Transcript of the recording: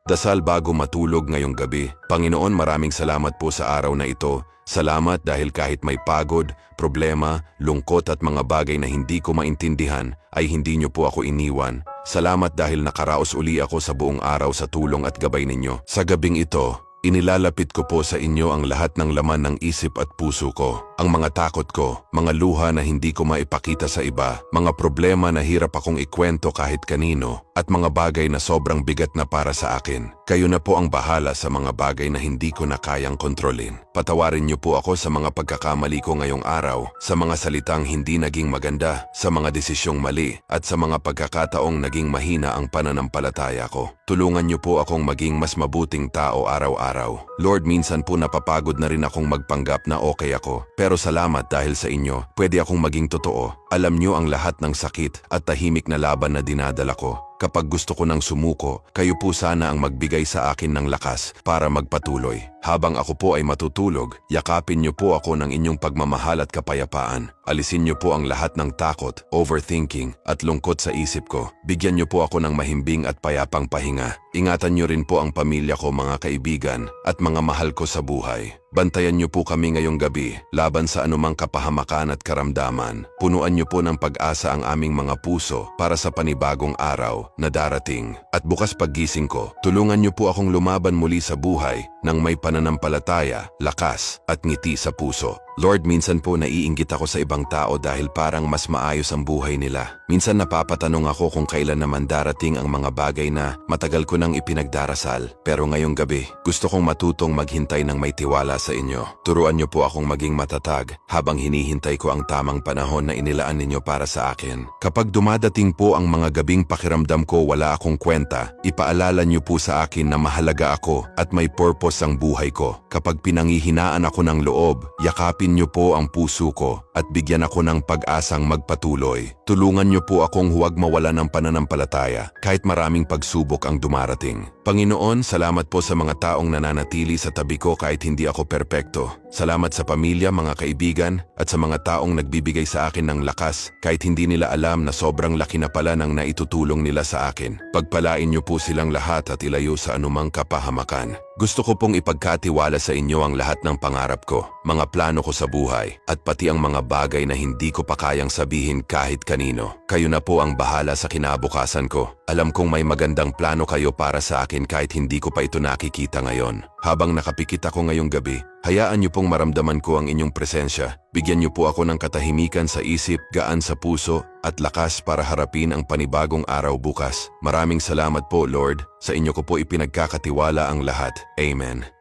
Dasal bago matulog ngayong gabi. Panginoon, maraming salamat po sa araw na ito. Salamat dahil kahit may pagod, problema, lungkot at mga bagay na hindi ko maintindihan, ay hindi niyo po ako iniwan. Salamat dahil nakaraos uli ako sa buong araw sa tulong at gabay ninyo. Sa gabing ito, inilalapit ko po sa inyo ang lahat ng laman ng isip at puso ko. Ang mga takot ko, mga luha na hindi ko maipakita sa iba, mga problema na hirap akong ikwento kahit kanino, at mga bagay na sobrang bigat na para sa akin. Kayo na po ang bahala sa mga bagay na hindi ko na kayang kontrolin. Patawarin niyo po ako sa mga pagkakamali ko ngayong araw, sa mga salitang hindi naging maganda, sa mga desisyong mali, at sa mga pagkakataong naging mahina ang pananampalataya ko. Tulungan niyo po akong maging mas mabuting tao araw-araw. Lord, minsan po napapagod na rin akong magpanggap na okay ako, pero salamat dahil sa inyo, pwede akong maging totoo. Alam niyo ang lahat ng sakit at tahimik na laban na dinadala ko. Kapag gusto ko nang sumuko, kayo po sana ang magbigay sa akin ng lakas para magpatuloy. Habang ako po ay matutulog, yakapin niyo po ako ng inyong pagmamahal at kapayapaan. Alisin niyo po ang lahat ng takot, overthinking at lungkot sa isip ko. Bigyan niyo po ako ng mahimbing at payapang pahinga. Ingatan niyo rin po ang pamilya ko, mga kaibigan at mga mahal ko sa buhay. Bantayan niyo po kami ngayong gabi laban sa anumang kapahamakan at karamdaman. Punuan niyo po ng pag-asa ang aming mga puso para sa panibagong araw na darating. At bukas paggising ko, tulungan niyo po akong lumaban muli sa buhay nang may pananampalataya, lakas at ngiti sa puso. Lord, minsan po naiinggit ako sa ibang tao dahil parang mas maayos ang buhay nila. Minsan napapatanong ako kung kailan naman darating ang mga bagay na matagal ko nang ipinagdarasal. Pero ngayong gabi, gusto kong matutong maghintay ng may tiwala sa inyo. Turuan niyo po akong maging matatag habang hinihintay ko ang tamang panahon na inilaan ninyo para sa akin. Kapag dumadating po ang mga gabing pakiramdam ko wala akong kwenta, ipaalala niyo po sa akin na mahalaga ako at may purpose ang buhay ko. Kapag pinanghihinaan ako ng loob, yakapin niyo po ang puso ko at bigyan ako ng pag-asang magpatuloy. Tulungan niyo po akong huwag mawala ng pananampalataya kahit maraming pagsubok ang dumarating. Panginoon, salamat po sa mga taong nananatili sa tabi ko kahit hindi ako perpekto. Salamat sa pamilya, mga kaibigan at sa mga taong nagbibigay sa akin ng lakas kahit hindi nila alam na sobrang laki na pala ng naitutulong nila sa akin. Pagpalain niyo po silang lahat at ilayo sa anumang kapahamakan. Gusto ko pong ipagkatiwala sa inyo ang lahat ng pangarap ko, mga plano ko sa buhay, at pati ang mga bagay na hindi ko pa kayang sabihin kahit kanino. Kayo na po ang bahala sa kinabukasan ko. Alam kong may magandang plano kayo para sa akin kahit hindi ko pa ito nakikita ngayon. Habang nakapikit ako ngayong gabi, hayaan niyo pong maramdaman ko ang inyong presensya. Bigyan niyo po ako ng katahimikan sa isip, gaan sa puso, at lakas para harapin ang panibagong araw bukas. Maraming salamat po, Lord. Sa inyo ko po ipinagkakatiwala ang lahat. Amen.